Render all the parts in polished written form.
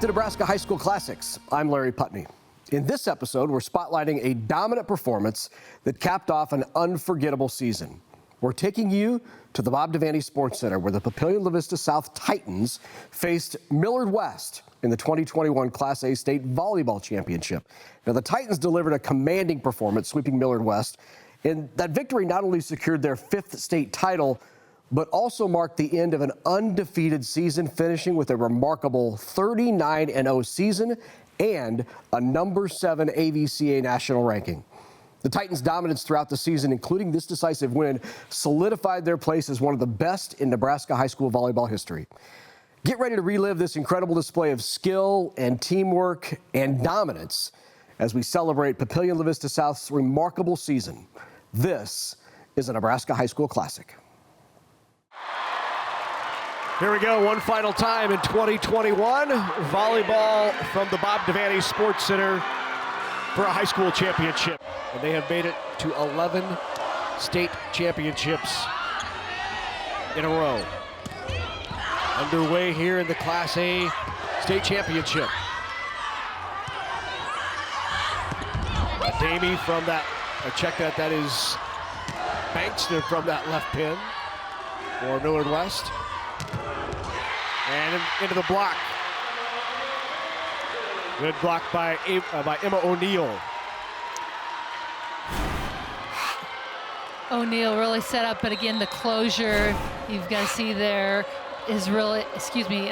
Nebraska High School Classics. I'm Larry Putney. In this episode, we're spotlighting a dominant performance that capped off an unforgettable season. We're taking you to the Bob Devaney Sports Center, where the Papillion La Vista South Titans faced Millard West in the 2021 Class A State Volleyball Championship. Now, the Titans delivered a commanding performance, sweeping Millard West, and that victory not only secured their 5th state title, but also marked the end of an undefeated season, finishing with a remarkable 39-0 season and a number 7 AVCA national ranking. The Titans' dominance throughout the season, including this decisive win, solidified their place as one of the best in Nebraska high school volleyball history. Get ready to relive this incredible display of skill and teamwork and dominance as we celebrate Papillion La Vista South's remarkable season. This is a Nebraska High School Classic. Here we go, one final time in 2021. Volleyball from the Bob Devaney Sports Center for a high school championship. And they have made it to 11 state championships in a row. Underway here in the Class A state championship. Damey from that, check that is Bankston from that left pin for Millard West. And into the block. Good block by Emma O'Neill. O'Neill really set up, but again, the closure you've got to see there is really,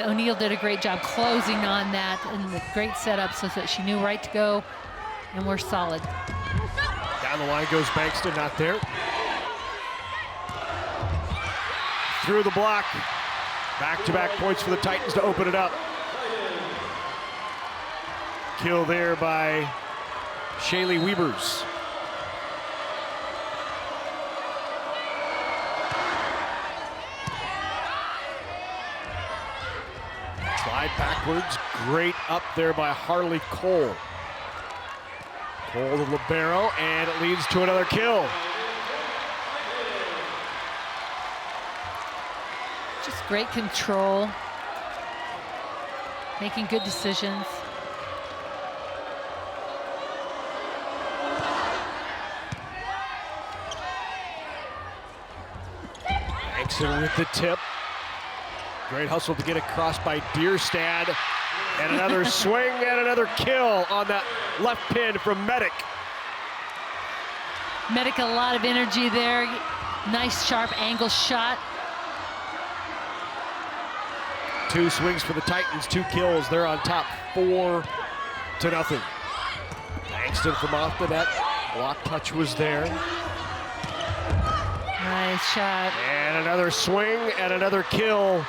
O'Neill did a great job closing on that and the great setup so that she knew right to go, and we're solid. Down the line goes Bankston, not there. Through the block. Back-to-back points for the Titans to open it up. Kill there by Shaylee Wiebers. Slide backwards. Great up there by Harley Cole. Cole the libero, and it leads to another kill. Just great control, making good decisions. Bankston with the tip. Great hustle to get across by Dierstad. And another swing and another kill on that left pin from Medic. Medic, a lot of energy there. Nice sharp angle shot. 2 swings for the Titans, 2 kills. They're on top 4-0. Bankston from off the net. Block touch was there. Nice shot. And another swing and another kill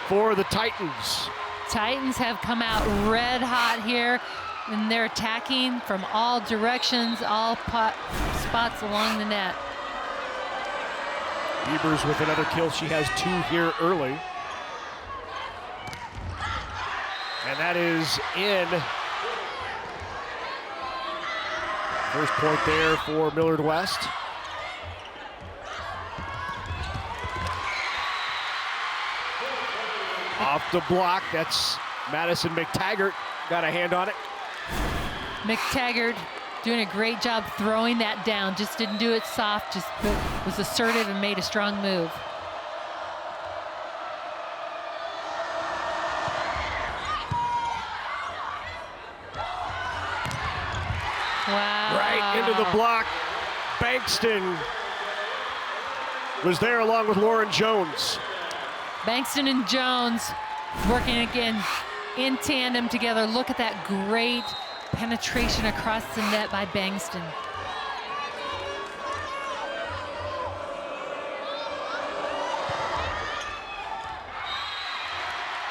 for the Titans. Titans have come out red hot here, and they're attacking from all directions, all spots along the net. Wiebers with another kill. She has 2 here early. And that is in. First point there for Millard West. Off the block, that's Madison McTaggart. Got a hand on it. McTaggart doing a great job throwing that down. Just didn't do it soft, just was assertive and made a strong move. Wow. Right into the block. Bankston was there along with Lauren Jones. Bankston and Jones working again in tandem together. Look at that great penetration across the net by Bankston.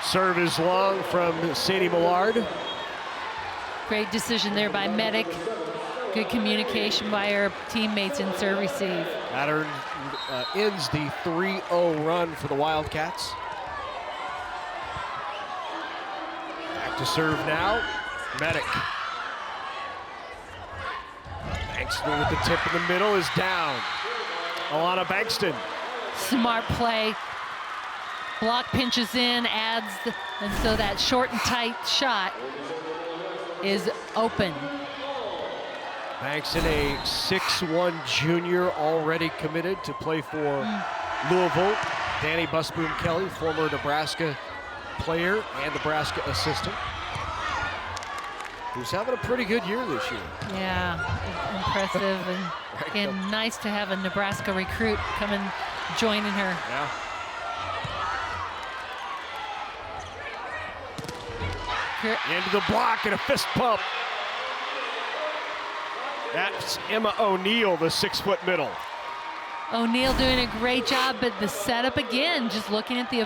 Serve is long from Sadie Millard. Great decision there by Medic. Good communication by her teammates in serve receive. That ends the 3-0 run for the Wildcats. Back to serve now, Medic. Bankston with the tip in the middle is down. Alana Bankston. Smart play. block pinches in, and so that short and tight shot is open. Bankston, a 6'1" junior, already committed to play for Louisville. Danny Busboom Kelly, former Nebraska player and Nebraska assistant, who's having a pretty good year this year. Yeah, impressive. And again, nice to have a Nebraska recruit come and joining her. Yeah. Into the block and a fist pump. That's Emma O'Neill, the 6-foot middle. O'Neill doing a great job, but the setup again, just looking at the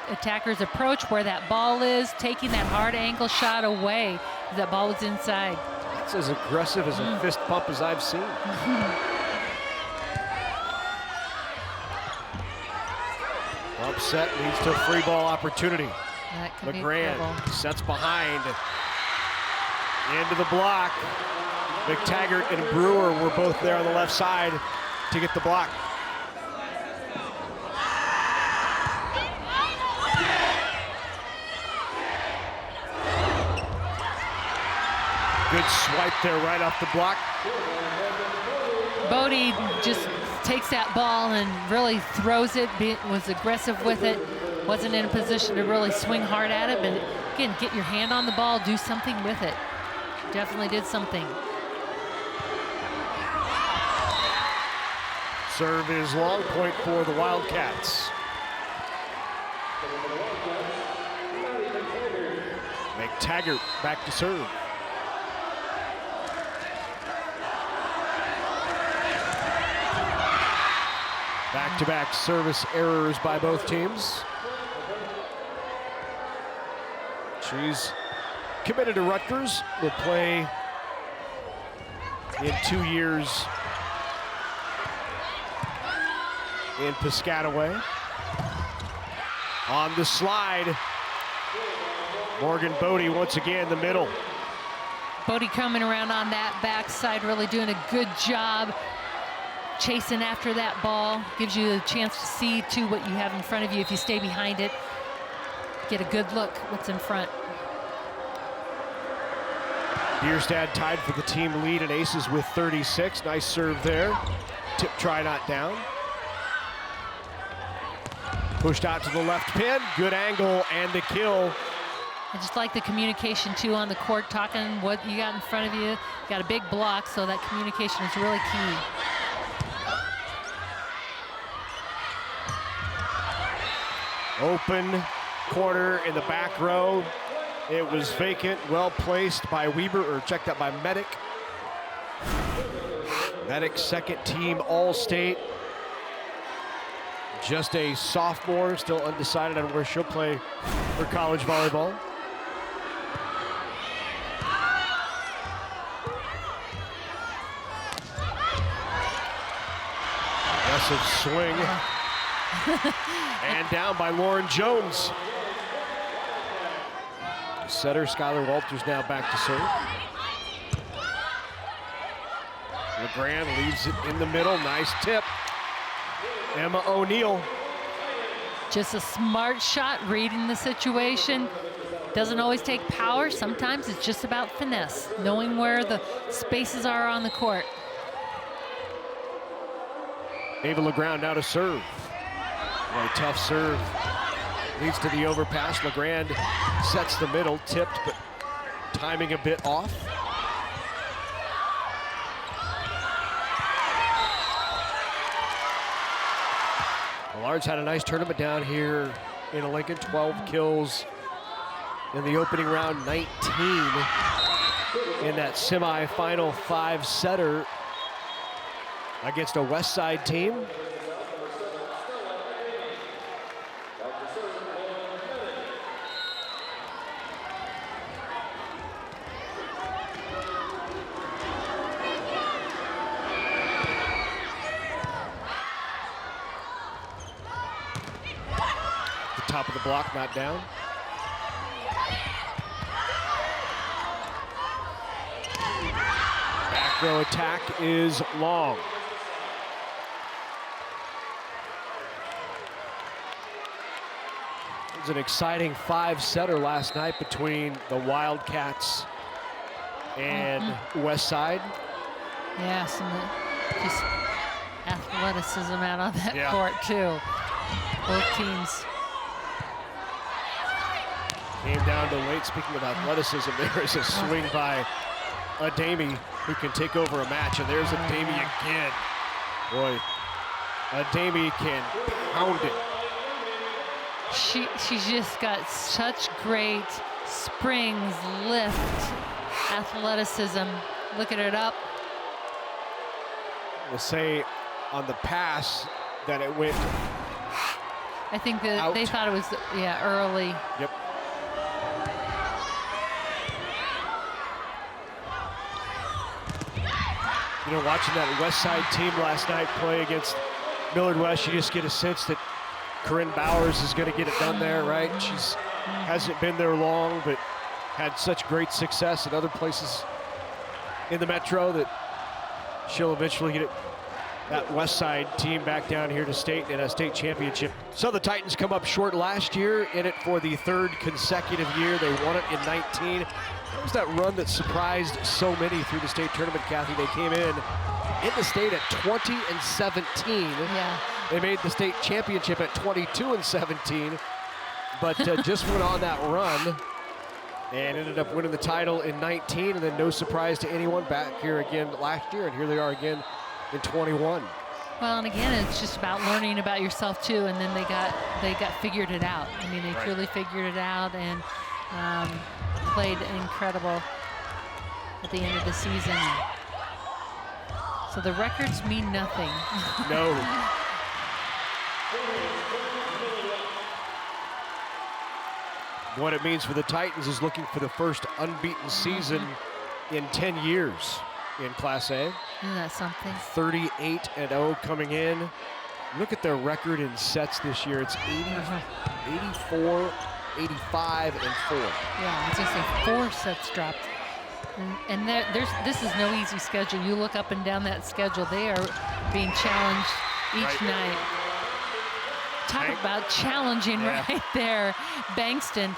attacker's approach, where that ball is, taking that hard angle shot away. That ball was inside. That's as aggressive as a fist pump as I've seen. Upset leads to a free ball opportunity. That could be LeGrand trouble. sets behind. Into the block. McTaggart and Brewer were both there on the left side to get the block. Good swipe there right off the block. Bodie just takes that ball and really throws it, was aggressive with it, wasn't in a position to really swing hard at it, but again, get your hand on the ball, do something with it. Definitely did something. Serve is long, point for the Wildcats. McTaggart back to serve. Back-to-back service errors by both teams. She's committed to Rutgers, will play in 2 years in Piscataway. On the slide, Morgan Bodie once again in the middle. Bodie coming around on that backside, really doing a good job chasing after that ball. Gives you a chance to see too what you have in front of you if you stay behind it. Get a good look what's in front. Bierstadt tied for the team lead in aces with 36. Nice serve there. Tip try not down. Pushed out to the left pin. Good angle and the kill. I just like the communication too on the court, talking what you got in front of you. Got a big block, so that communication is really key. Open corner in the back row. It was vacant, well placed by Weber, or checked out by Medic. Medic, second team All-State. Just a sophomore, still undecided on where she'll play for college volleyball. Aggressive swing. And down by Lauren Jones. Setter Skylar Walters now back to serve. LeGrand leaves it in the middle. Nice tip. Emma O'Neill. Just a smart shot, reading the situation. Doesn't always take power. Sometimes it's just about finesse, knowing where the spaces are on the court. Ava LeGrand now to serve. What a tough serve. Leads to the overpass. LeGrand sets the middle, tipped, but timing a bit off. Large had a nice tournament down here in Lincoln. 12 kills in the opening round, 19 in that semifinal 5-setter against a West Side team. Top of the block, not down. Back row attack is long. It was an exciting 5-setter last night between the Wildcats and West Side. Yeah, some just athleticism out on that court too. Both teams. Came down to late. Speaking of athleticism, there is a swing by Ademi who can take over a match, and there's Ademi again. Boy, Ademi can pound it. She's just got such great springs, lift, athleticism. Look at it up. We'll say on the pass that it went I think that out. they thought it was, early. Yep. You know, watching that West Side team last night play against Millard West, you just get a sense that Corinne Bowers is going to get it done there, right? She's hasn't been there long, but had such great success at other places in the Metro that she'll eventually get it, that West Side team back down here to state in a state championship. So the Titans come up short last year, in it for the 3rd consecutive year. They won it in 19. That was that run that surprised so many through the state tournament, Kathy. They came in the state at 20-17. Yeah. They made the state championship at 22-17, but just went on that run and ended up winning the title in 19, and then no surprise to anyone, back here again last year, and here they are again in 21. Well, and again, it's just about learning about yourself too, and then they got figured it out. I mean, they truly figured it out and played incredible at the end of the season. So the records mean nothing. No. What it means for the Titans is looking for the first unbeaten season in 10 years in Class A. Isn't that something? 38-0 coming in. Look at their record in sets this year. It's 84, 85, and 4. Yeah, I was gonna say 4 sets dropped. And this is no easy schedule. You look up and down that schedule, they are being challenged each night. Talk about challenging right there. Bankston,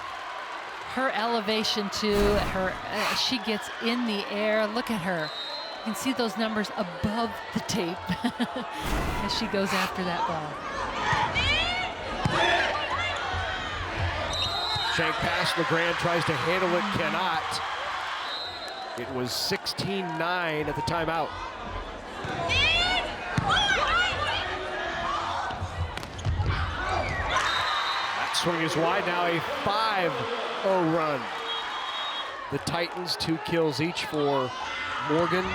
her elevation to her, she gets in the air. Look at her. You can see those numbers above the tape as she goes after that ball. Shank pass, LeGrand tries to handle it, cannot. It was 16-9 at the timeout. That swing is wide, now a 5-0 run. The Titans 2 kills each for Morgan,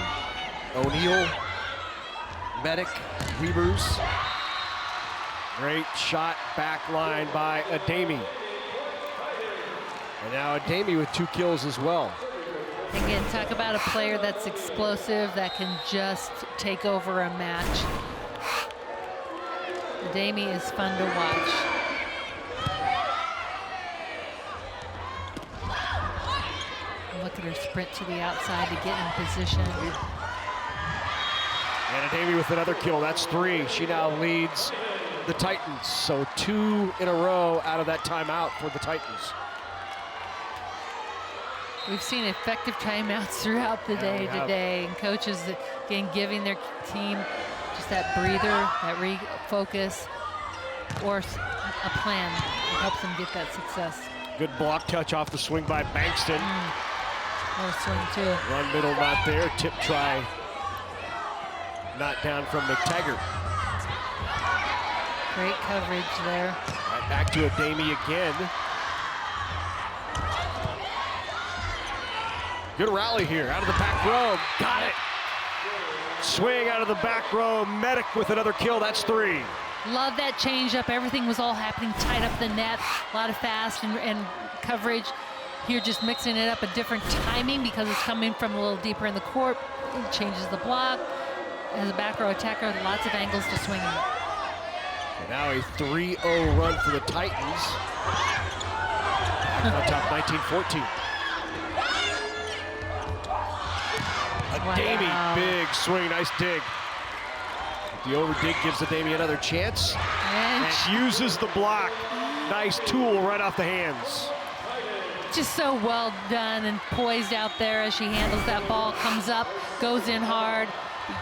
O'Neill, Medic, Hebers. Great shot back line by Ademi. And now Ademi with 2 kills as well. Again, talk about a player that's explosive, that can just take over a match. Ademi is fun to watch. Look at her sprint to the outside to get in position. And Ademi with another kill, that's 3. She now leads the Titans. So 2 in a row out of that timeout for the Titans. We've seen effective timeouts throughout the day today, and coaches again giving their team just that breather, that refocus, or a plan that helps them get that success. Good block touch off the swing by Bankston. Or swing too. Run middle not there, tip try not down from McTaggart. Great coverage there. Right back to Ademi again. Good rally here, out of the back row, got it. Swing out of the back row, Medic with another kill, that's 3. Love that changeup. Everything was all happening tight up the net. A lot of fast and coverage. Here just mixing it up, a different timing because it's coming from a little deeper in the court. It changes the block. As a back row attacker, lots of angles to swing in. And now a 3-0 run for the Titans. On top 19-14. Ademi, big swing, nice dig. The overdig gives Adami another chance. And And uses the block. Nice tool right off the hands. just so well done and poised out there as she handles that ball, comes up, goes in hard,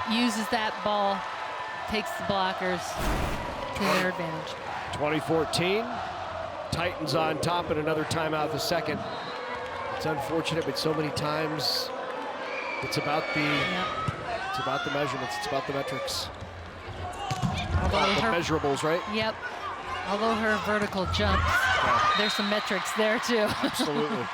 uses that ball, takes the blockers to their advantage. 2014, Titans on top and another timeout the second. It's unfortunate, but so many times it's about the measurements, it's about the metrics. Although About the her, measurables, right? yep. Although her vertical jumps, there's some metrics there too. Absolutely.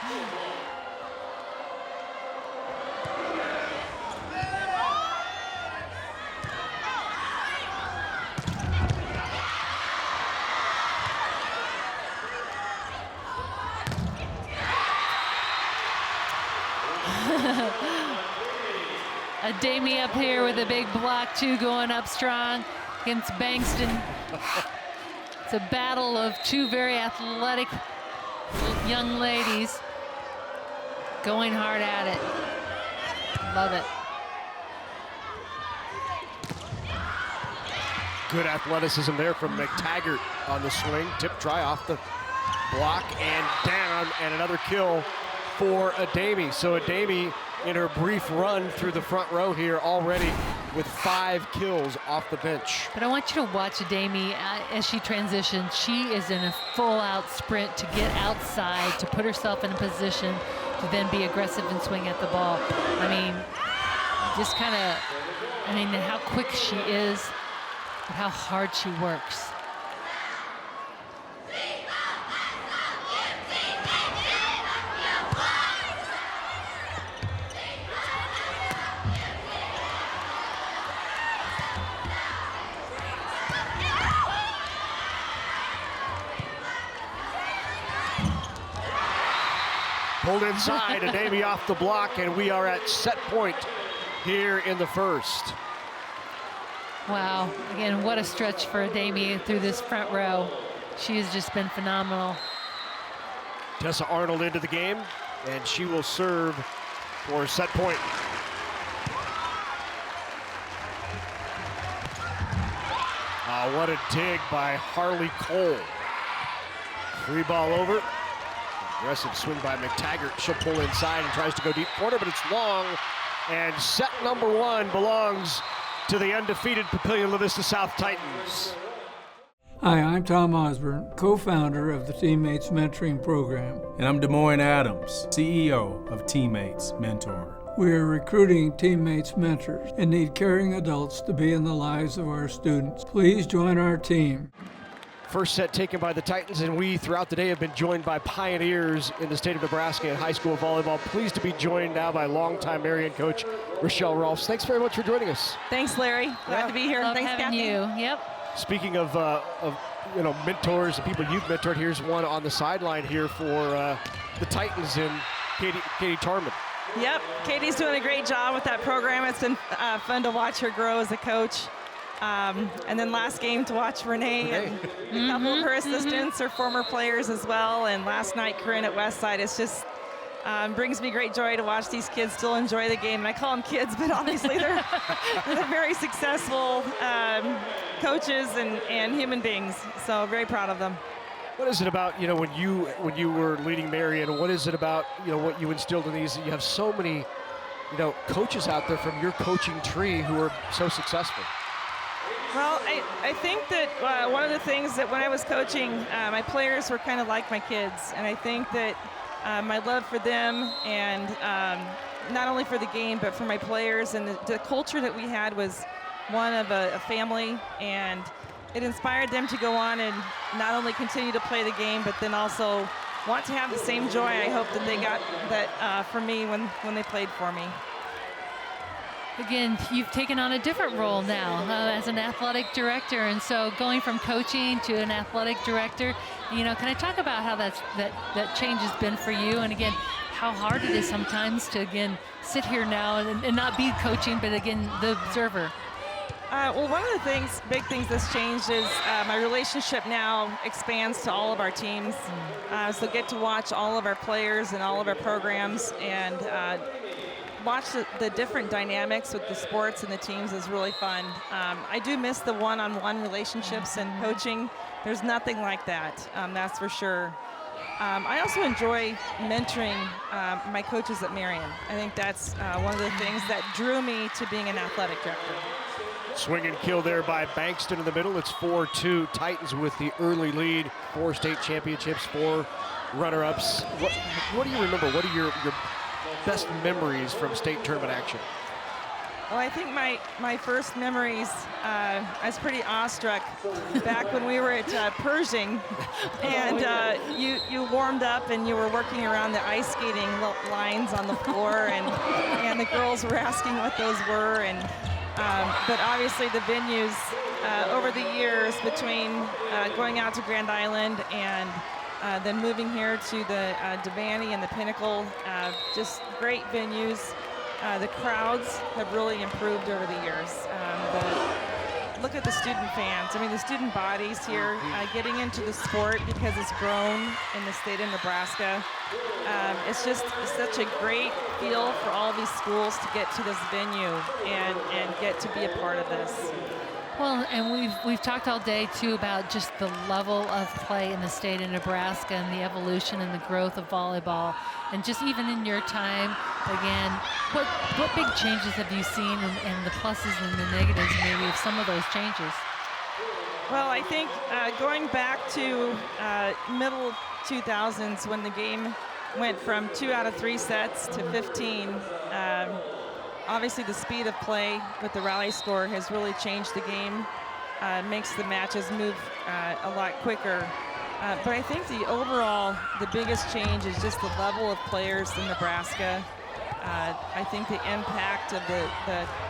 Adami up here with a big block too, going up strong against Bankston. It's a battle of two very athletic young ladies going hard at it. Love it. Good athleticism there from McTaggart on the swing. Tip try off the block and down, and another kill for Adami. So Adami, in her brief run through the front row here, already with 5 kills off the bench. But I want you to watch Adami as she transitions. She is in a full-out sprint to get outside, to put herself in a position to then be aggressive and swing at the ball. I mean, just kind of, how quick she is, but how hard she works. Pulled inside, Adami off the block, and we are at set point here in the first. Wow, again, what a stretch for Adami through this front row. She has just been phenomenal. Tessa Arnold into the game, and she will serve for set point. What a dig by Harley Cole. Free ball over. Aggressive swing by McTaggart. She'll pull inside and tries to go deep corner, but it's long. And set number 1 belongs to the undefeated Papillion La Vista South Titans. Hi, I'm Tom Osborne, co-founder of the Teammates Mentoring Program. And I'm Des Moines Adams, CEO of Teammates Mentor. We are recruiting Teammates mentors and need caring adults to be in the lives of our students. Please join our team. First set taken by the Titans, and we throughout the day have been joined by pioneers in the state of Nebraska in high school volleyball. Pleased to be joined now by longtime Marian coach Rochelle Rolfs. Thanks very much for joining us. Thanks, Larry. Glad to be here. Love Thanks, having Kathy. you. Yep. Speaking of mentors and people you've mentored, here's one on the sideline here for the Titans in Katie Tarman. Yep, Katie's doing a great job with that program. It's been fun to watch her grow as a coach. And then last game to watch Renee and a couple of her assistants are former players as well. And last night, Corinne at Westside. It's just brings me great joy to watch these kids still enjoy the game. And I call them kids, but obviously they're very successful coaches and human beings. So very proud of them. What is it about, when you were leading Marian, what is it about, what you instilled in these? You have so many, coaches out there from your coaching tree who are so successful. Well, I think that one of the things that when I was coaching, my players were kind of like my kids. And I think that my love for them and not only for the game, but for my players and the culture that we had was one of a family, and it inspired them to go on and not only continue to play the game, but then also want to have the same joy I hope that they got that from me when they played for me. Again, you've taken on a different role now as an athletic director, and so going from coaching to an athletic director, can I talk about how that change has been for you, and again, how hard it is sometimes to, again, sit here now and not be coaching, but again, the observer? Well, one of the big things that's changed is my relationship now expands to all of our teams. So get to watch all of our players and all of our programs, and watch the different dynamics with the sports and the teams is really fun. I do miss the one-on-one relationships and coaching. There's nothing like that, that's for sure. I also enjoy mentoring my coaches at Marion. I think that's one of the things that drew me to being an athletic director. Swing and kill there by Bankston in the middle. It's 4-2. Titans with the early lead. 4 state championships, 4 runner-ups. What do you remember? What are your best memories from state tournament action? Well, I think my first memories, I was pretty awestruck back when we were at Pershing, and you warmed up and you were working around the ice skating lines on the floor, and the girls were asking what those were, and but obviously the venues over the years between going out to Grand Island and then moving here to the Devaney and the Pinnacle, just great venues. The crowds have really improved over the years. Look at the student fans. I mean, the student bodies here getting into the sport because it's grown in the state of Nebraska. It's just such a great feel for all these schools to get to this venue and get to be a part of this. Well, and we've talked all day too about just the level of play in the state of Nebraska and the evolution and the growth of volleyball, and just even in your time, again, what big changes have you seen, and the pluses and the negatives maybe of some of those changes? Well, I think going back to middle 2000s when the game went from 2 out of 3 sets to 15. Obviously, the speed of play with the rally score has really changed the game, makes the matches move a lot quicker. But I think the biggest change is just the level of players in Nebraska. I think the impact of the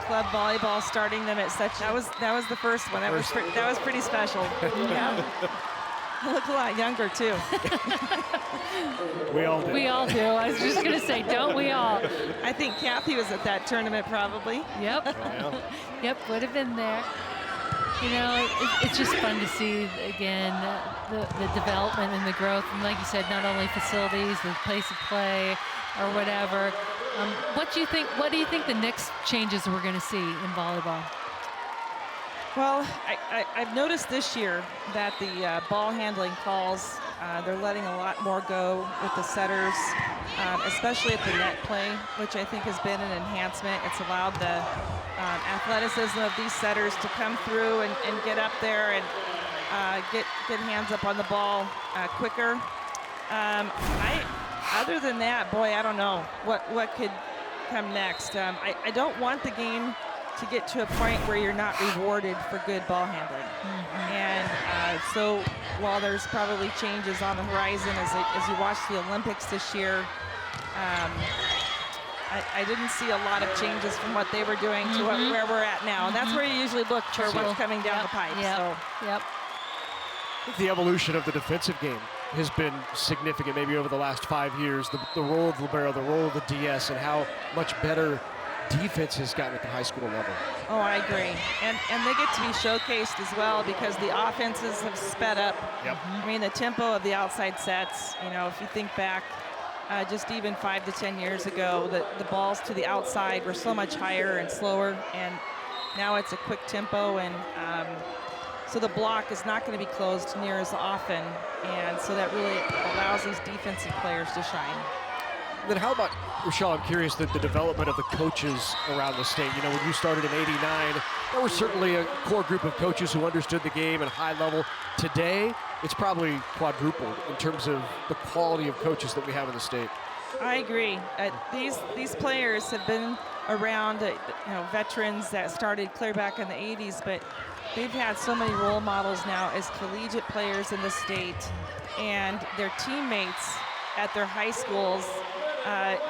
club volleyball, starting them at such, that was the first one. That was pretty special. Yeah. I look a lot younger too. We all do. We all do. I was just going to say, don't we all? I think Kathy was at that tournament probably. Yep. Yep, would have been there. You know, it's just fun to see, again, the development and the growth. And like you said, not only facilities, the place of play or whatever. What do you think the next changes we're going to see in volleyball? Well, I've noticed this year that the ball handling calls, they're letting a lot more go with the setters, especially at the net play, which I think has been an enhancement. It's allowed the athleticism of these setters to come through and get up there and get hands up on the ball quicker. Other than that, boy, I don't know what could come next. I don't want the game to get to a point where you're not rewarded for good ball handling. And so while there's probably changes on the horizon as you watch the Olympics this year, I didn't see a lot of changes from what they were doing to where we're at now. And that's where you usually look for what's coming down the pipe. Yep. I think the evolution of the defensive game has been significant maybe over the last 5 years. The role of libero, the role of the DS, and how much better defense has gotten at the high school level. Oh, I agree. And they get to be showcased as well because the offenses have sped up. Yep. I mean, the tempo of the outside sets, you know, if you think back just even 5 to 10 years ago, the balls to the outside were so much higher and slower, and now it's a quick tempo, and so the block is not going to be closed near as often, and so that really allows these defensive players to shine. Then how about, Rochelle, I'm curious, the development of the coaches around the state. You know, when you started in '89, there was certainly a core group of coaches who understood the game at a high level. Today, it's probably quadrupled in terms of the quality of coaches that we have in the state. I agree. These players have been around, veterans that started clear back in the 80s, but they've had so many role models now as collegiate players in the state, and their teammates at their high schools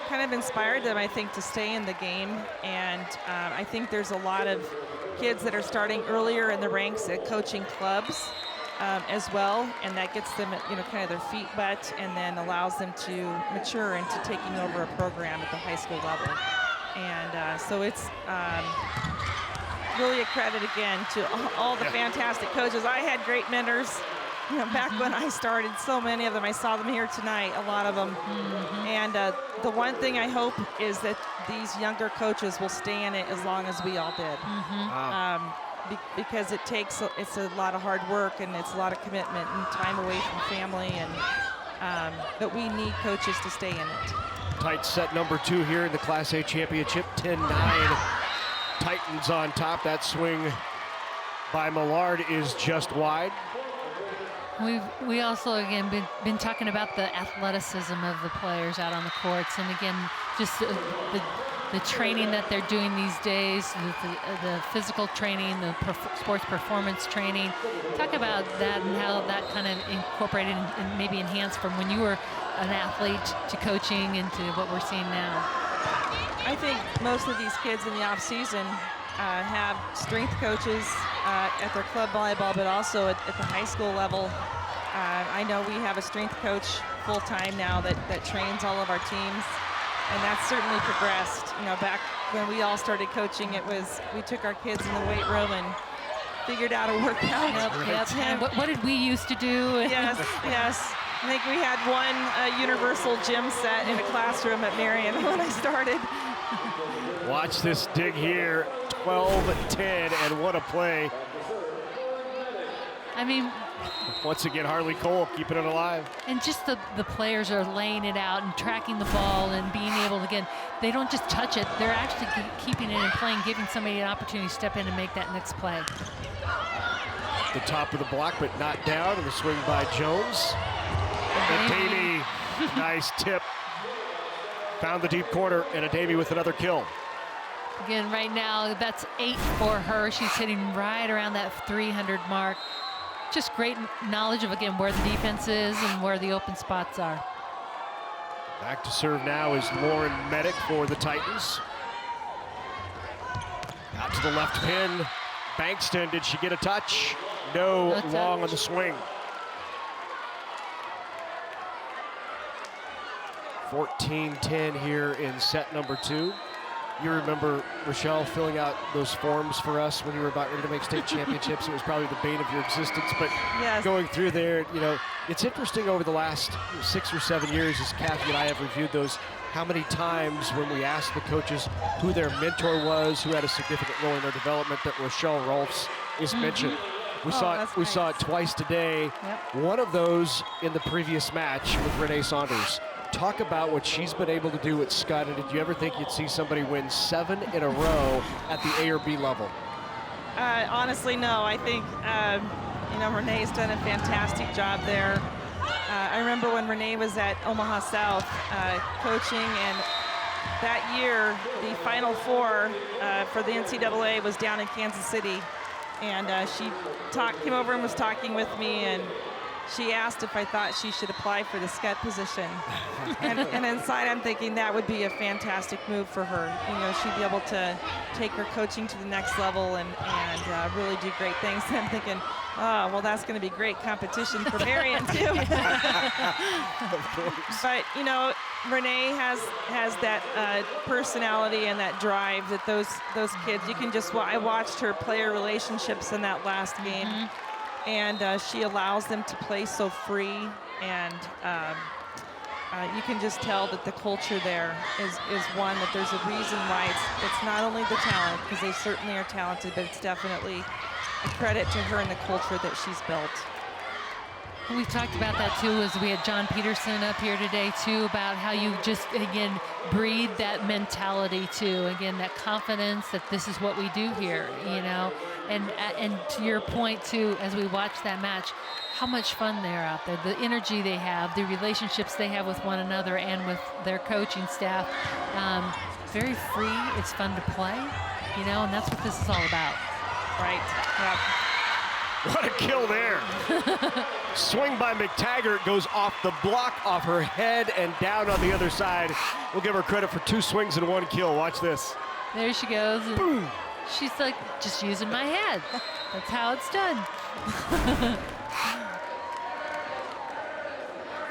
kind of inspired them, I think, to stay in the game. And I think there's a lot of kids that are starting earlier in the ranks at coaching clubs as well, and that gets them, kind of their feet wet, and then allows them to mature into taking over a program at the high school level. And so it's really a credit again to all the fantastic coaches. I had great mentors back when I started, so many of them, I saw them here tonight, a lot of them. And the one thing I hope is that these younger coaches will stay in it as long as we all did. Because it's a lot of hard work, and it's a lot of commitment and time away from family, and but we need coaches to stay in it. Tight set number 2 here in the Class A championship, 10-9. Titans on top. That swing by Millard is just wide. We also, again, been talking about the athleticism of the players out on the courts, and again, just the training that they're doing these days, the physical training, the sports performance training. Talk about that and how that kind of incorporated and maybe enhanced from when you were an athlete to coaching into what we're seeing now. I think most of these kids in the off season have strength coaches at their club volleyball, but also at the high school level. I know we have a strength coach full-time now that trains all of our teams, and that's certainly progressed. Back when we all started coaching, we took our kids in the weight room and figured out a workout. Yep. And what did we used to do? Yes. I think we had one universal gym set in a classroom at Marion when I started. Watch this dig here, 12-10, and what a play. I mean, once again, Harley Cole keeping it alive. And just the players are laying it out and tracking the ball and being able to, again, they don't just touch it, they're actually keeping it and playing, giving somebody an opportunity to step in and make that next play. The top of the block, but not down, and the swing by Jones. Ademi, nice tip. Found the deep corner, and Ademi with another kill. Again, right now, that's 8 for her. She's hitting right around that 300 mark. Just great knowledge of, again, where the defense is and where the open spots are. Back to serve now is Lauren Medic for the Titans. Out to the left pin. Bankston, did she get a touch? No, long on the swing. 14-10 here in set number 2. You remember, Rochelle, filling out those forms for us when you were about ready to make state championships. It was probably the bane of your existence, but yes. Going through there, it's interesting over the last 6 or 7 years, as Kathy and I have reviewed those, how many times when we asked the coaches who their mentor was, who had a significant role in their development, that Rochelle Rolfs is mentioned. We saw it twice today. Yep. One of those in the previous match with Renee Saunders. Talk about what she's been able to do with Scott, and did you ever think you'd see somebody win 7 in a row at the A or B level? Honestly, no. I think, Renee's done a fantastic job there. I remember when Renee was at Omaha South coaching, and that year, the Final Four for the NCAA was down in Kansas City. And she came over and was talking with me, and she asked if I thought she should apply for the Scott position. and inside I'm thinking that would be a fantastic move for her. She'd be able to take her coaching to the next level and really do great things. And I'm thinking, oh, well, that's going to be great competition for Marion, too. But, Renee has that personality and that drive that those kids, you can just, I watched her player relationships in that last game. And she allows them to play so free, and you can just tell that the culture there is one that there's a reason why it's not only the talent, because they certainly are talented, but it's definitely a credit to her and the culture that she's built. We've talked about that too, as we had John Peterson up here today too, about how you just, again, breed that mentality too. Again, that confidence that this is what we do here, And to your point too, as we watch that match, how much fun they're out there, the energy they have, the relationships they have with one another and with their coaching staff. Very free, it's fun to play, and that's what this is all about. Right, yep. What a kill there. Swing by McTaggart goes off the block, off her head, and down on the other side. We'll give her credit for 2 swings and 1 kill. Watch this. There she goes. And boom. She's like, just using my head. That's how it's done.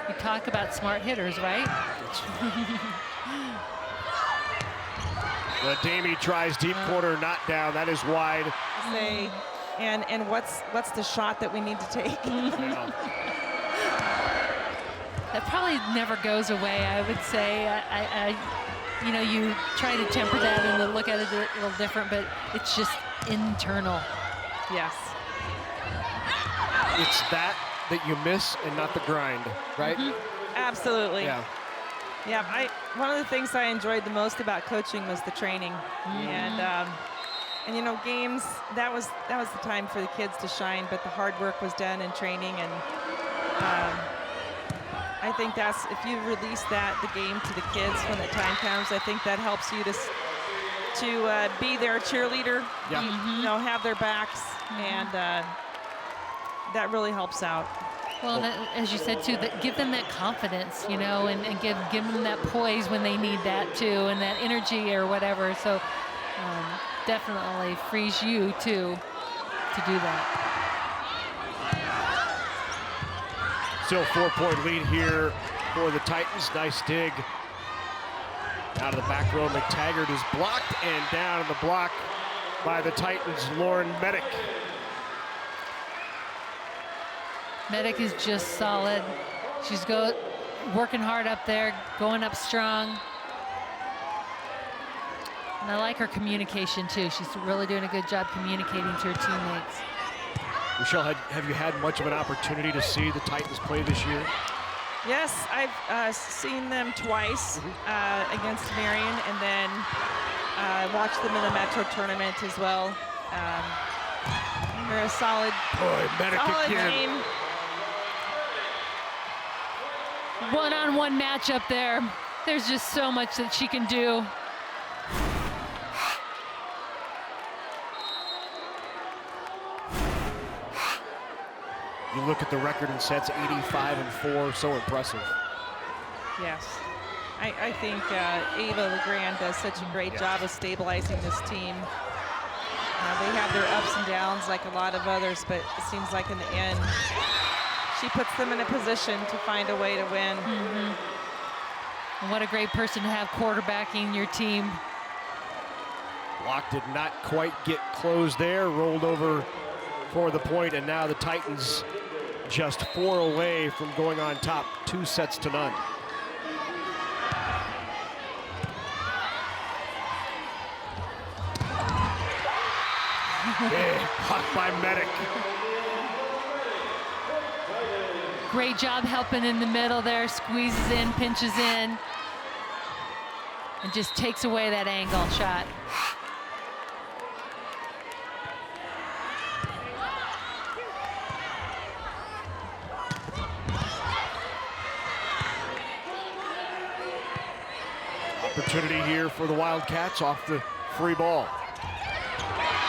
You talk about smart hitters, right? Ademi tries deep corner, not down. That is wide. and what's the shot that we need to take. That probably never goes away, I would say. You know, you try to temper that and look at it a little different, but it's just internal. Yes. It's that you miss and not the grind, right? Absolutely. Yeah. Yeah, one of the things I enjoyed the most about coaching was the training, and you know, games, that was the time for the kids to shine, but the hard work was done in training, and I think that's, if you release the game to the kids when the time comes, I think that helps you to be their cheerleader, you know, have their backs, and that really helps out. Well, as you said too, give them that confidence, you know, and give them that poise when they need that too, and that energy or whatever. So definitely frees you too to do that. Still 4-point lead here for the Titans. Nice dig out of the back row. McTaggart is blocked, and down in the block by the Titans, Lauren Medic. Medic is just solid. She's working hard up there, going up strong. And I like her communication too. She's really doing a good job communicating to her teammates. Michelle, have you had much of an opportunity to see the Titans play this year? Yes, I've seen them twice against Marion, and then watched them in the Metro tournament as well. They're a solid, Medic again. team. One-on-one matchup there. There's just so much that she can do. You look at the record in sets, 85-4, so impressive. Yes. I think Ava LeGrand does such a great job of stabilizing this team. They have their ups and downs like a lot of others, but it seems like in the end, she puts them in a position to find a way to win. And what a great person to have quarterbacking your team. Block did not quite get closed there, rolled over for the point, and now the Titans just 4 away from going on top, 2-0. Blocked by Medic. Great job helping in the middle there, squeezes in, pinches in, and just takes away that angle shot. Opportunity here for the Wildcats off the free ball.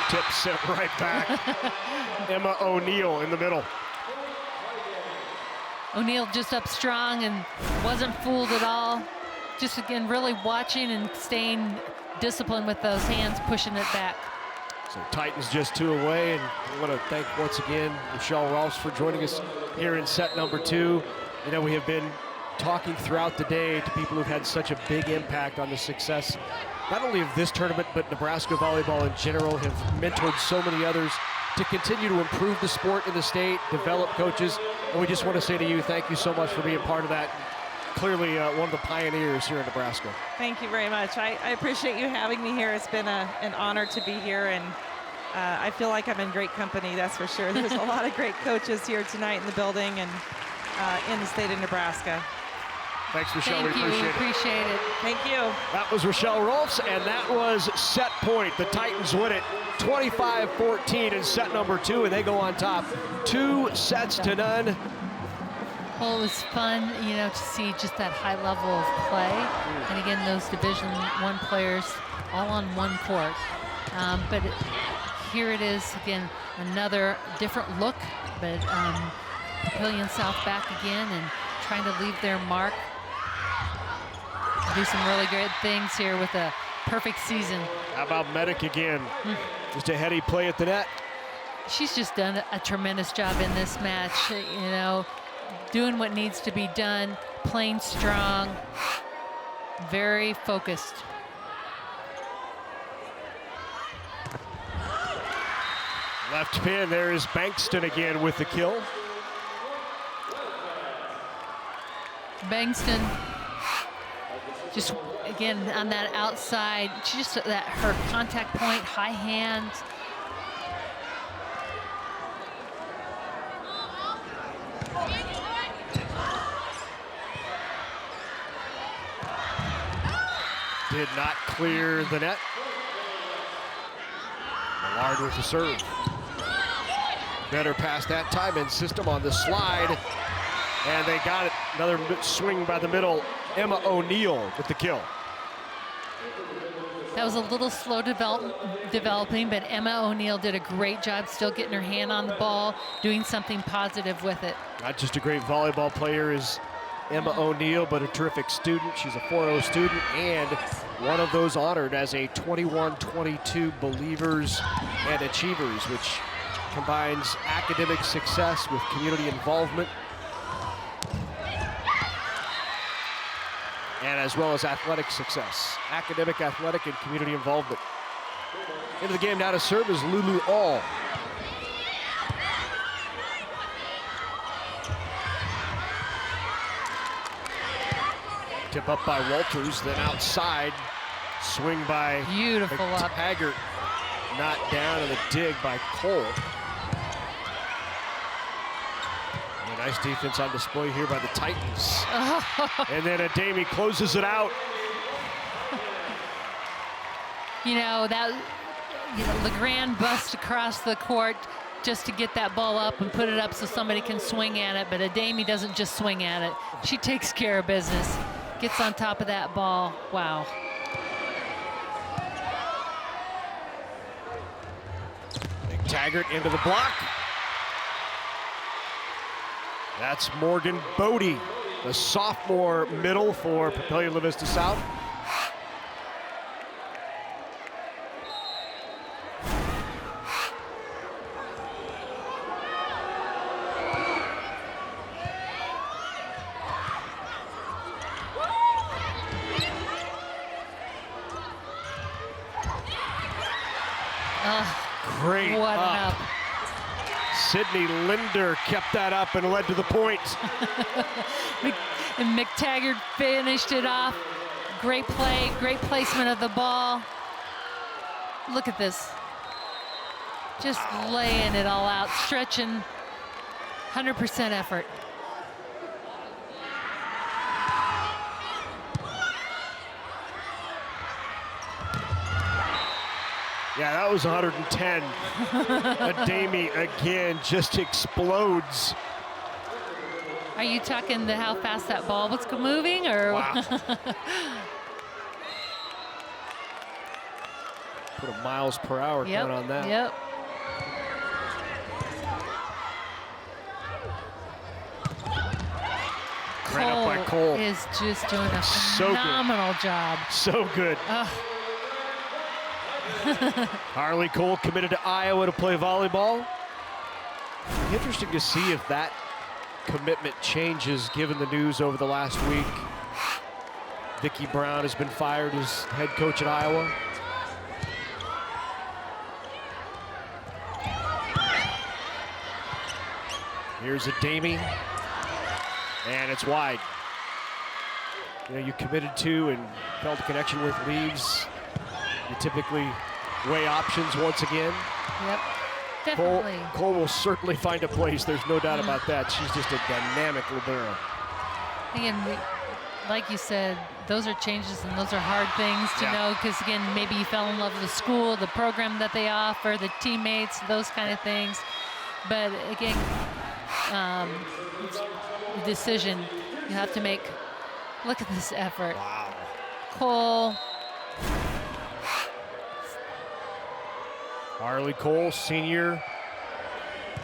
Tip sent right back. Emma O'Neill in the middle. O'Neill just up strong and wasn't fooled at all. Just again, really watching and staying disciplined with those hands, pushing it back. So Titans just 2 away, and I want to thank once again Michelle Rolfs for joining us here in set number 2. You know, we have been talking throughout the day to people who've had such a big impact on the success, not only of this tournament, but Nebraska volleyball in general, have mentored so many others to continue to improve the sport in the state, develop coaches, and we just want to say to you, thank you so much for being part of that. Clearly one of the pioneers here in Nebraska. Thank you very much. I appreciate you having me here. It's been an honor to be here, and I feel like I'm in great company, that's for sure. There's a lot of great coaches here tonight in the building and in the state of Nebraska. Thanks, Michelle. Thank you, we appreciate it. Thank you. That was Rochelle Rolfs, and that was set point. The Titans win it 25-14 in set number 2, and they go on top 2-0. Well, it was fun, you know, to see just that high level of play. And again, those Division I players all on one court. But here it is, again, another different look, but Papillion South back again and trying to leave their mark. Do some really great things here with a perfect season. How about Medic again? Just a heady play at the net. She's just done a tremendous job in this match, you know, doing what needs to be done, playing strong, very focused. Left pin, there is Bankston again with the kill. Bankston, just again on that outside, just that her contact point, high hand. Did not clear the net. Millard with the serve. Better pass that time and system on the slide. And they got it. Another swing by the middle. Emma O'Neill with the kill. That was a little slow developing, but Emma O'Neill did a great job still getting her hand on the ball, doing something positive with it. Not just a great volleyball player is Emma O'Neill, but a terrific student. She's a 4.0 student and one of those honored as a 21-22 Believers and Achievers, which combines academic success with community involvement, and as well as athletic success. Academic, athletic, and community involvement. Into the game now to serve is Lulu All. Tip up by Walters, then outside. Swing by Beautiful up. Taggart. Not down, and the dig by Cole. A nice defense on display here by the Titans. And then Ademi closes it out. Legrand busts across the court just to get that ball up and put it up so somebody can swing at it, but Ademi doesn't just swing at it. She takes care of business, gets on top of that ball. Wow. Taggart into the block. That's Morgan Bodie, the sophomore middle for Papillion La Vista South. Great What up. an up. Sydney Linder kept that up and led to the point. And McTaggart finished it off. Great play, great placement of the ball. Look at this. Just laying it all out, stretching, 100% effort. Yeah, that was 110. Ademi again just explodes. Are you talking to how fast that ball was moving, or? Wow. Put a miles per hour Yep, count on that. yep. Ran up by Cole. Is just doing a So good. phenomenal job. So good. Harley Cole committed to Iowa to play volleyball. Interesting to see if that commitment changes given the news over the last week. Vicki Brown has been fired as head coach at Iowa. Here's Ademi, and it's wide. You committed to and felt a connection with leaves. You typically weigh options once again. Yep, definitely. Cole will certainly find a place. There's no doubt about that. She's just a dynamic libero. Again, like you said, those are changes and those are hard things to know, because again, maybe you fell in love with the school, the program that they offer, the teammates, those kind of things. But again, it's the decision you have to make. Look at this effort. Wow. Cole. Harley Cole, senior,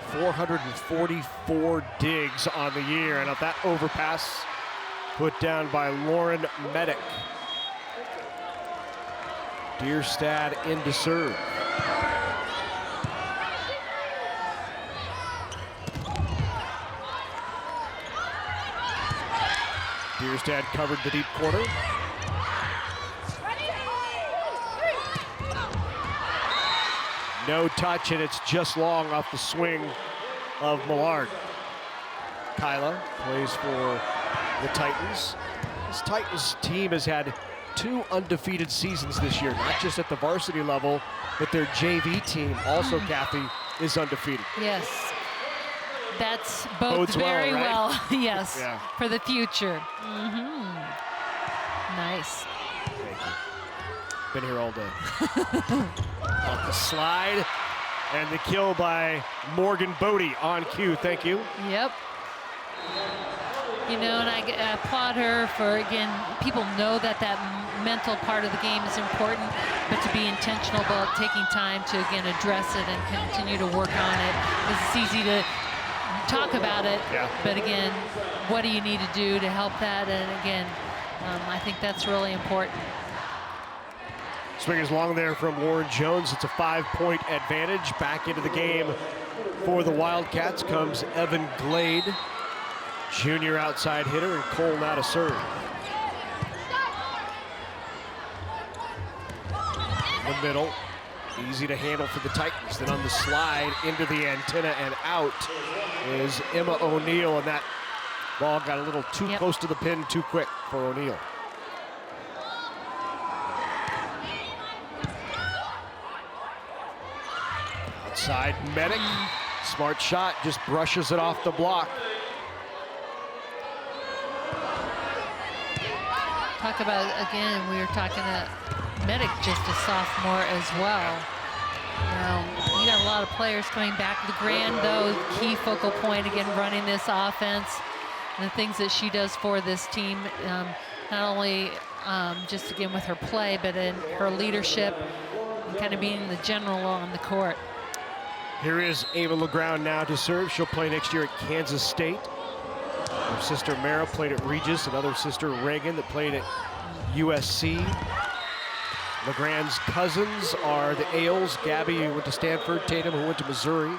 444 digs on the year. And that overpass put down by Lauren Medic. Dierstad in to serve. Dierstad covered the deep corner. No touch, and it's just long off the swing of Millard. Kyla plays for the Titans. This Titans team has had 2 undefeated seasons this year, not just at the varsity level, but their JV team also, Kathy, is undefeated. Yes. That's Bodes bodes very well, well, yes, Yeah. for the future. Nice. Thank you. Been here all day. Off the slide, and the kill by Morgan Bodie on cue. Thank you. Yep. You know, and I applaud her for, again, people know that mental part of the game is important, but to be intentional about taking time to, again, address it and continue to work on it. It's easy to talk about it, Yeah. but again, what do you need to do to help that? And again, I think that's really important. Swing is long there from Lauren Jones. It's a 5-point advantage. Back into the game for the Wildcats comes Evan Glade, junior outside hitter, and Cole now to serve. In the middle, easy to handle for the Titans. Then on the slide into the antenna and out is Emma O'Neill, and that ball got a little too Yep. close to the pin too quick for O'Neill. Outside Medic, smart shot, just brushes it off the block. Talk about, again, we were talking to Medic, just a sophomore as well. You got a lot of players coming back. LeGrand, though, key focal point, again, running this offense. And the things that she does for this team, not only just, again, with her play, but in her leadership and kind of being the general on the court. Here is Ava LeGrand now to serve. She'll play next year at Kansas State. Her sister Mara played at Regis, another sister Reagan that played at USC. LeGrand's cousins are the Ailes, Gabby who went to Stanford, Tatum who went to Missouri.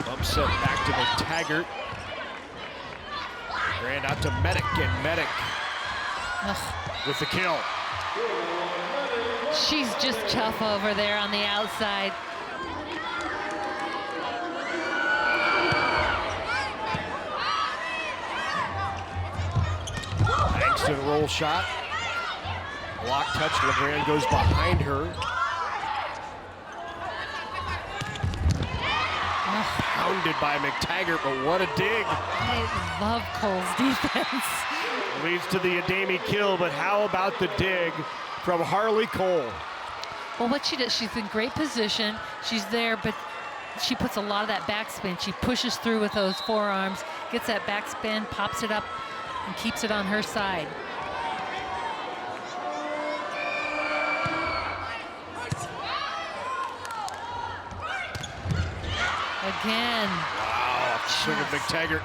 Bump set back to McTaggart. LeGrand out to Medic, and Medic with the kill. She's just tough over there on the outside. Langston roll shot. Block touch, LeGrand goes behind her. Pounded by McTaggart, but what a dig. I love Cole's defense. Leads to the Ademi kill, but how about the dig from Harley Cole? Well, what she does, she's in great position. She's there, but she puts a lot of that backspin. She pushes through with those forearms, gets that backspin, pops it up, and keeps it on her side. Again. Wow, swing of McTaggart.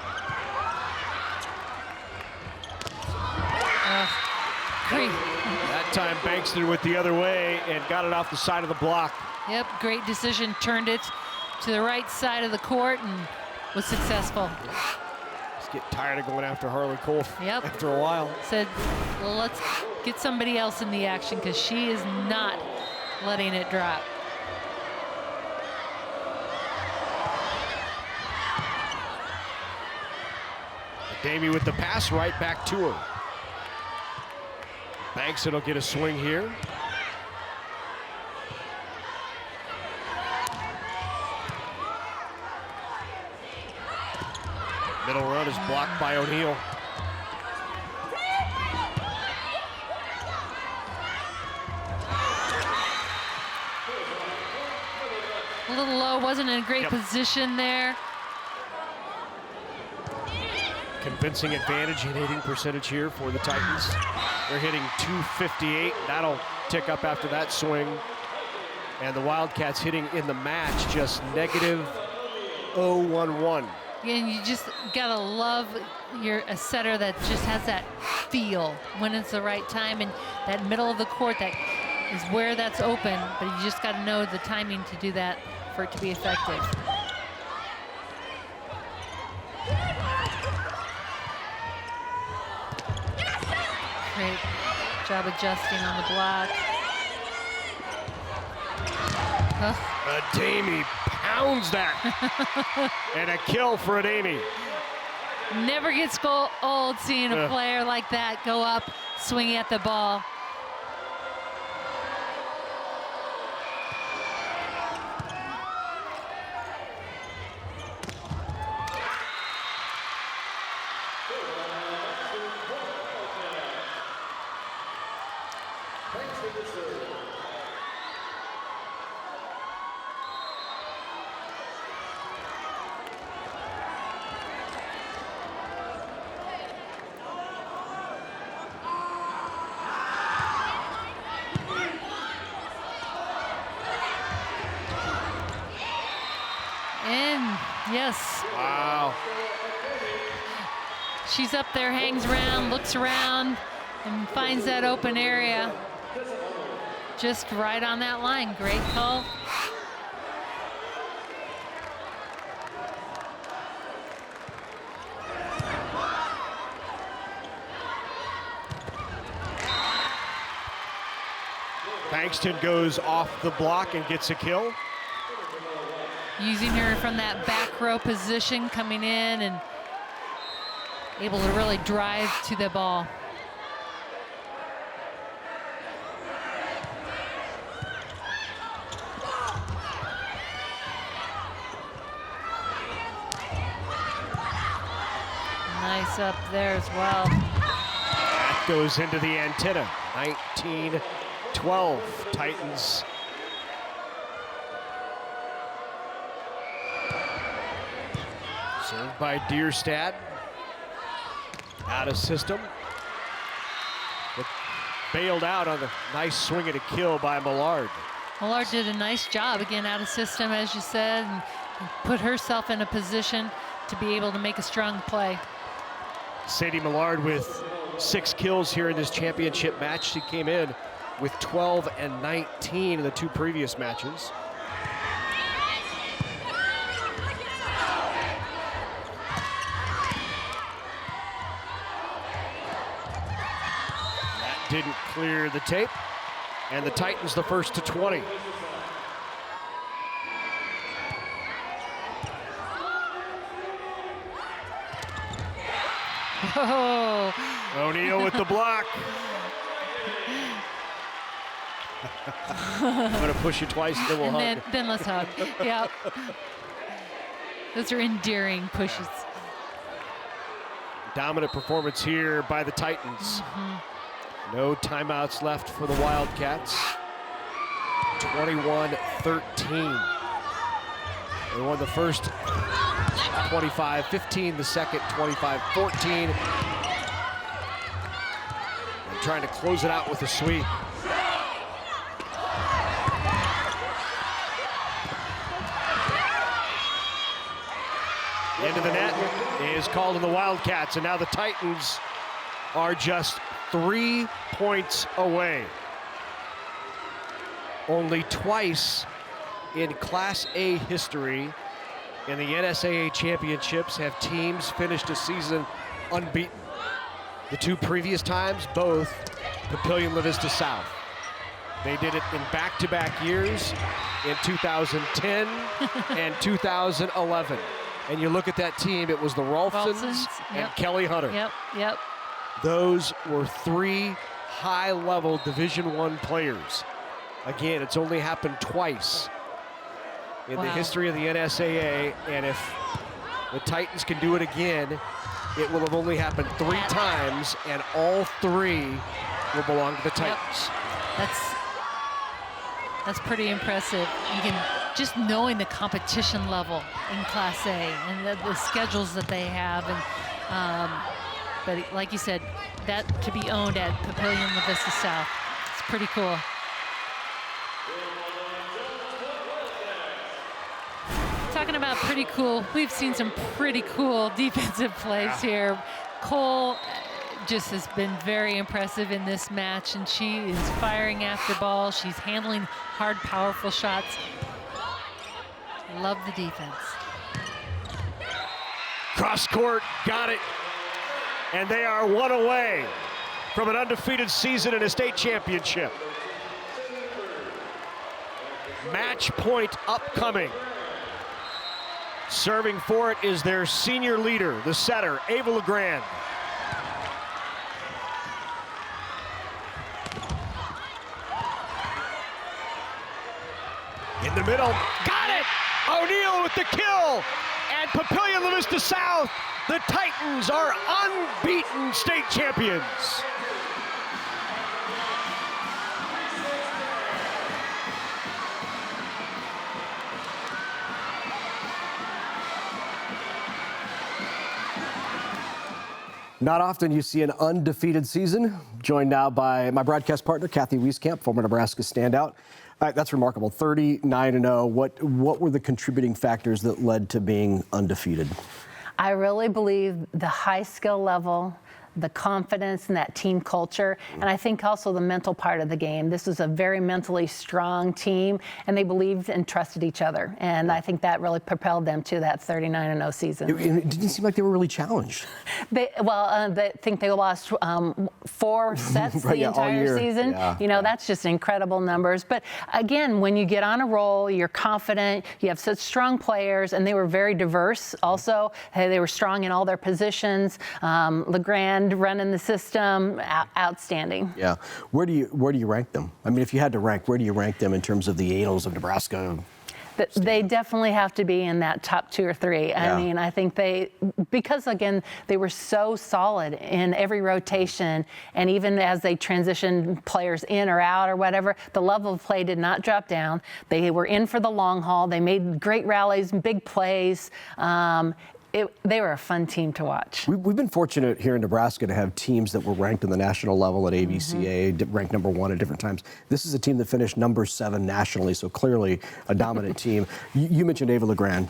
Great. That time Bankston went the other way and got it off the side of the block. Yep, great decision. Turned it to the right side of the court and was successful. Just get tired of going after Harley Cole Yep. after a while. Said, well, let's get somebody else in the action because she is not letting it drop. Ademi with the pass right back to her. Bankston will get a swing here. Middle run is blocked by O'Neill. A little low, wasn't in a great Yep. position there. Convincing advantage in hitting percentage here for the Titans. They're hitting .258. That'll tick up after that swing. And the Wildcats hitting in the match just negative .011. And you just gotta love a setter that just has that feel when it's the right time, and that middle of the court, that is where that's open, but you just gotta know the timing to do that for it to be effective. job adjusting on the block. Ademi pounds that. And a kill for Ademi. Never gets old seeing a player like that go up swinging at the ball. And yes. Wow. She's up there, hangs around, looks around, and finds that open area. Just right on that line. Great call. Bankston goes off the block and gets a kill. Using her from that back row position, coming in and able to really drive to the ball. Nice up there as well. That goes into the antenna. 19-12 Titans. Served by Dierstad. Out of system. But bailed out on the nice swing and a kill by Millard. Millard did a nice job, again, out of system, as you said, and put herself in a position to be able to make a strong play. Sadie Millard with 6 kills here in this championship match. She came in with 12 and 19 in the 2 previous matches. That didn't clear the tape. And the Titans the first to 20. Oh, O'Neal with the block. I'm gonna push you twice and then we'll hug. and then let's hug. Yep. Those are endearing pushes. Dominant performance here by the Titans. No timeouts left for the Wildcats. 21-13. They won the first 25-15, the second 25-14. And trying to close it out with a sweep. Into the net is called in the Wildcats, and now the Titans are just 3 points away. Only twice in Class A history in the NSAA championships have teams finished a season unbeaten. The 2 previous times, both Papillion La Vista South. They did it in back-to-back years in 2010 and 2011. And you look at that team, it was the Rolfsons and Yep. Kelly Hunter. Yep. Those were 3 high-level Division I players. Again, it's only happened twice in the history of the NSAA, and if the Titans can do it again, it will have only happened 3 times, and all 3 will belong to the Titans. That's pretty impressive. You can just knowing the competition level in Class A and the schedules that they have, and but like you said, that to be owned at Papillion La Vista South, it's pretty cool. Talking about pretty cool, we've seen some pretty cool defensive plays here. Cole just has been very impressive in this match, and she is firing after ball. She's handling hard, powerful shots. Love the defense. Cross court, got it. And they are 1 away. from an undefeated season in a state championship. Match point upcoming. Serving for it is their senior leader, the setter, Ava LeGrand. In the middle, got it! O'Neal with the kill! And Papillion La Vista South, the Titans are unbeaten state champions. Not often you see an undefeated season. Joined now by my broadcast partner, Kathy Wieskamp, former Nebraska standout. That's remarkable, 39-0. What were the contributing factors that led to being undefeated? I really believe the high skill level, the confidence and that team culture, and I think also the mental part of the game. This was a very mentally strong team, and they believed and trusted each other, and I think that really propelled them to that 39-0 season. It didn't seem like they were really challenged. I think they lost 4 sets Right, the entire season. That's just incredible numbers. But again, when you get on a roll, you're confident, you have such strong players, and they were very diverse also. They were strong in all their positions. LeGrand running the system, outstanding. Yeah. Where do you rank them? I mean, if you had to rank, where do you rank them in terms of the annals of Nebraska? They definitely have to be in that top 2 or 3. Yeah. I mean, I think because again, they were so solid in every rotation, and even as they transitioned players in or out or whatever, the level of play did not drop down. They were in for the long haul. They made great rallies, big plays. They were a fun team to watch. We've been fortunate here in Nebraska to have teams that were ranked in the national level at AVCA, ranked number 1 at different times. This is a team that finished number 7 nationally, so clearly a dominant team. You mentioned Ava LeGrand.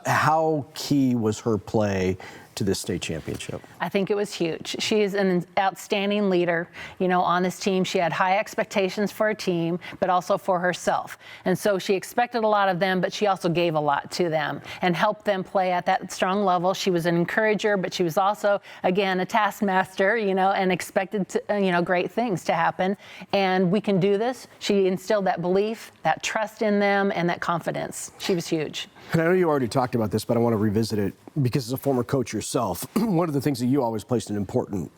How key was her play to this state championship? I think it was huge. She is an outstanding leader, on this team. She had high expectations for her team, but also for herself. And so she expected a lot of them, but she also gave a lot to them and helped them play at that strong level. She was an encourager, but she was also, again, a taskmaster, and expected, great things to happen. And we can do this. She instilled that belief, that trust in them, and that confidence. She was huge. And I know you already talked about this, but I want to revisit it because as a former coach yourself, one of the things that you always placed an important,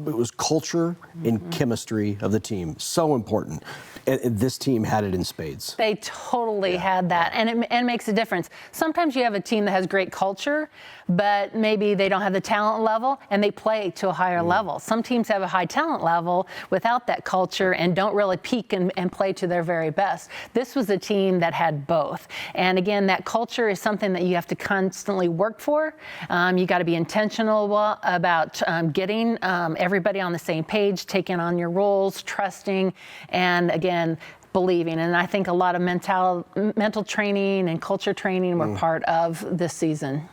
it was culture and chemistry of the team. So important. And this team had it in spades. They totally had that, and it makes a difference. Sometimes you have a team that has great culture, but maybe they don't have the talent level, and they play to a higher level. Some teams have a high talent level without that culture and don't really peak and play to their very best. This was a team that had both. And again, that culture is something that you have to constantly work for. You got to be intentional about getting everybody on the same page, taking on your roles, trusting, and again, believing. And I think a lot of mental training and culture training were part of this season.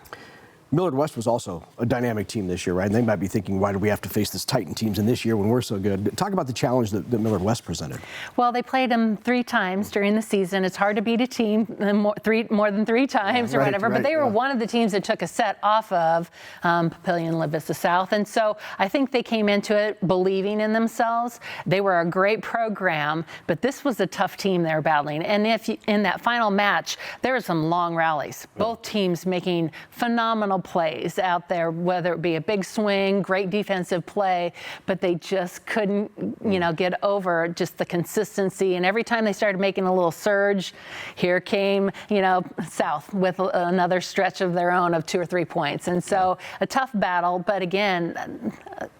Millard West was also a dynamic team this year, right? And they might be thinking, why do we have to face this Titan teams in this year when we're so good? Talk about the challenge that Millard West presented. Well, they played them 3 times during the season. It's hard to beat a team more than 3 times or whatever, but they were one of the teams that took a set off of Papillion La Vista South. And so I think they came into it believing in themselves. They were a great program, but this was a tough team they were battling. And in that final match, there were some long rallies. Both teams making phenomenal plays out there, whether it be a big swing, great defensive play, but they just couldn't, get over just the consistency. And every time they started making a little surge, here came, South with another stretch of their own of 2 or 3 points. And so a tough battle, but again,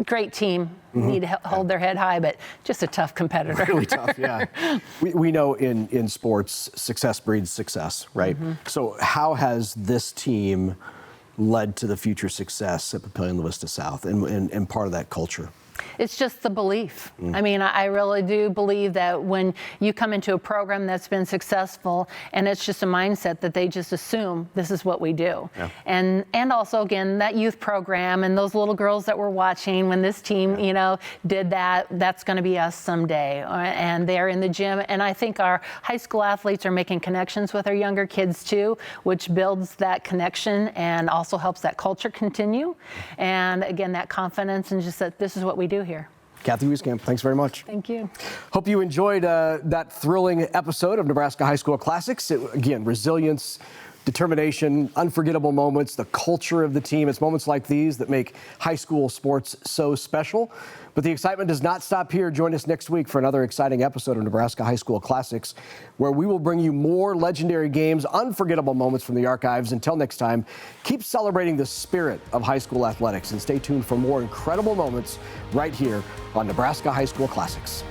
great team. Need to hold their head high, but just a tough competitor. Really tough, yeah. We know in sports, success breeds success, right? So how has this team led to the future success at Papillion La Vista South and part of that culture? It's just the belief. I mean, I really do believe that when you come into a program that's been successful, and it's just a mindset that they just assume this is what we do. Yeah. And also, again, that youth program and those little girls that were watching when this team, did that, that's going to be us someday. And they're in the gym. And I think our high school athletes are making connections with our younger kids too, which builds that connection and also helps that culture continue. And again, that confidence and just that this is what we do here. Kathy Wieskamp, thanks very much. Thank you. Hope you enjoyed that thrilling episode of Nebraska High School Classics. Again, resilience, determination, unforgettable moments, the culture of the team. It's moments like these that make high school sports so special. But the excitement does not stop here. Join us next week for another exciting episode of Nebraska High School Classics, where we will bring you more legendary games, unforgettable moments from the archives. Until next time, keep celebrating the spirit of high school athletics and stay tuned for more incredible moments right here on Nebraska High School Classics.